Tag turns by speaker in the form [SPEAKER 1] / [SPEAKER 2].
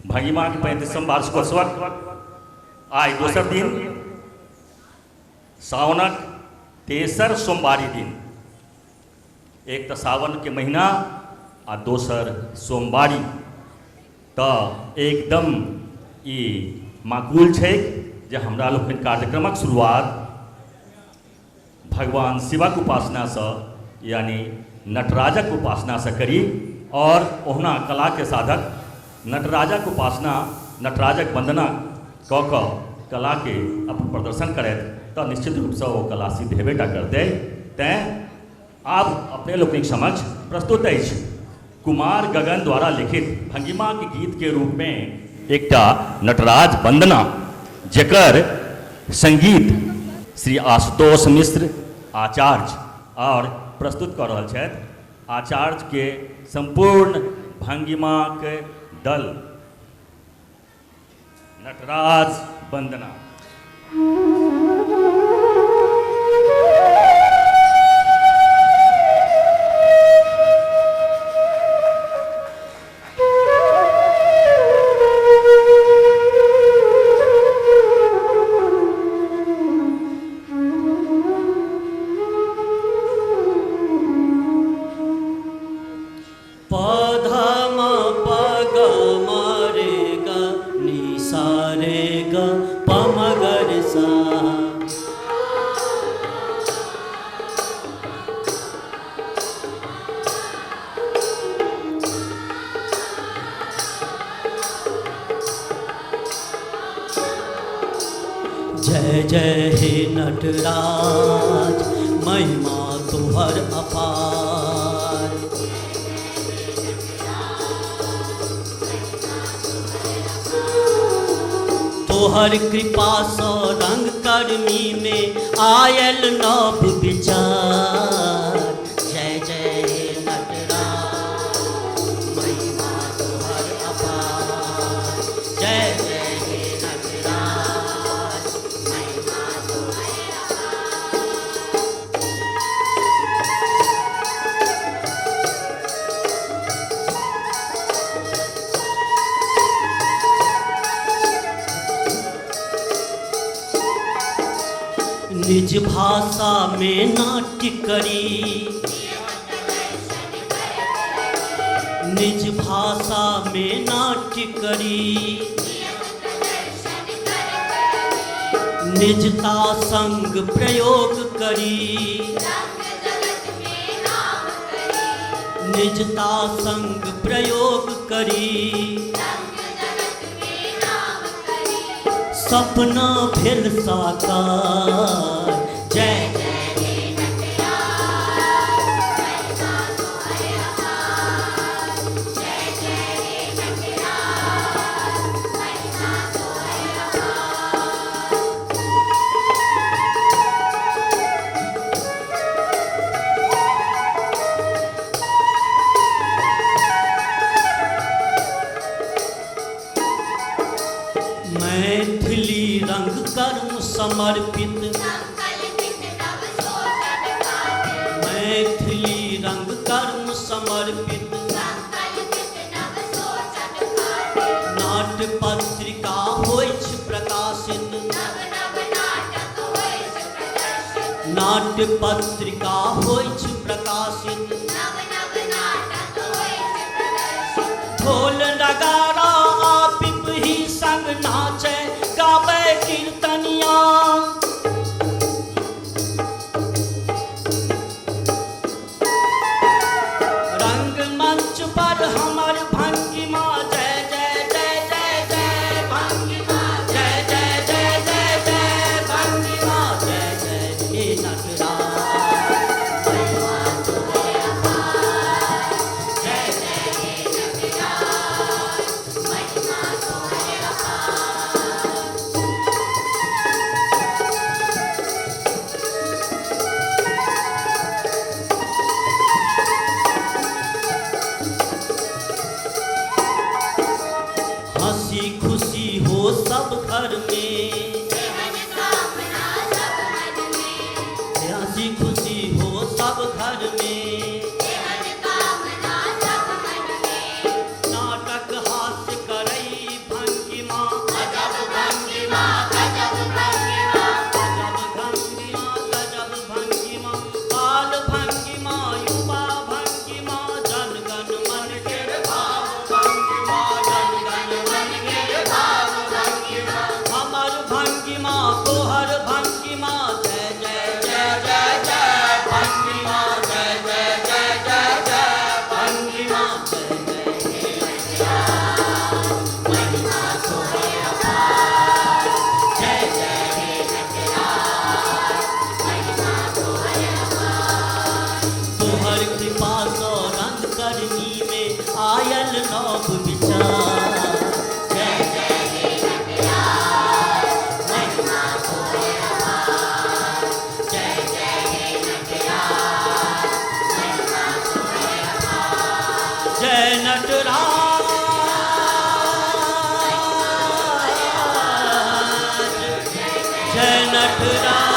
[SPEAKER 1] भंगिमा के 35वां वार्षिकोत्सव आज दोसर दिन सावनक तेसर सोमवारी दिन। एक तो सावन के महीना आ दोसर सोमवारी, तो एकदम ई माकूल छै जे हमरा लोकनि कार्यक्रमक शुरुआत भगवान शिवक उपासना से यानी नटराजक उपासना से करी और ओहना कला के साधक नटराजक उपासना नटराजक वंदना कऽ कऽ कला के अपन प्रदर्शन करैत तो निश्चित रूप से वो कला सिद्ध हेबेटा करते। तैं आब अपने लोकनिक समक्ष प्रस्तुत अछि कुमार गगन द्वारा लिखित भंगिमा के गीत के रूप में एकटा नटराज वंदना, जेकर संगीत श्री आशुतोष मिश्र आचार्य और प्रस्तुत कर रहल छथि। आचार्य के संपूर्ण भंगिमा के दल नटराज वंदना।
[SPEAKER 2] जय जय हे नटराज महिमा तोहर अपार। तोहर कृपा सँ रंग कर्मी में आयल नव विचार। जय जय हे नटराज महिमा तोहर अपार। जय जय हे नटराज महिमा तोहर निज भाषा में नाट्य करी। निज भाषा में नाट्य करी। निजता संग प्रयोग करी। निजता संग प्रयोग करी। सपना भेल साकार। जय जय हे नटराज महिमा तोहर अपार। जय जय हे नटराज महिमा तोहर अपार। मैथिली रंग कर्म समर्पित। मैथिली रंग कर्म समर्पित। नाट्य पत्रिका होइछ प्रकाशित। नाट्य पत्रिका होइछ प्रकाशित। ढोल नगारा आ पिपही संग नाचे गावे कीर्तनिया। रंगमंच पर हमर भंगिमा जय जय जय जय जय भंगिमा जय जय जय जय जय भंगिमा जय जय हे नटराज महिमा तोहर अपार। जय जय हे नटराज महिमा तोहर अपार। हंसी खुशी हो सब घर में। हंसी खुशी हो सब घर में। नाटक हास्य करई नटराज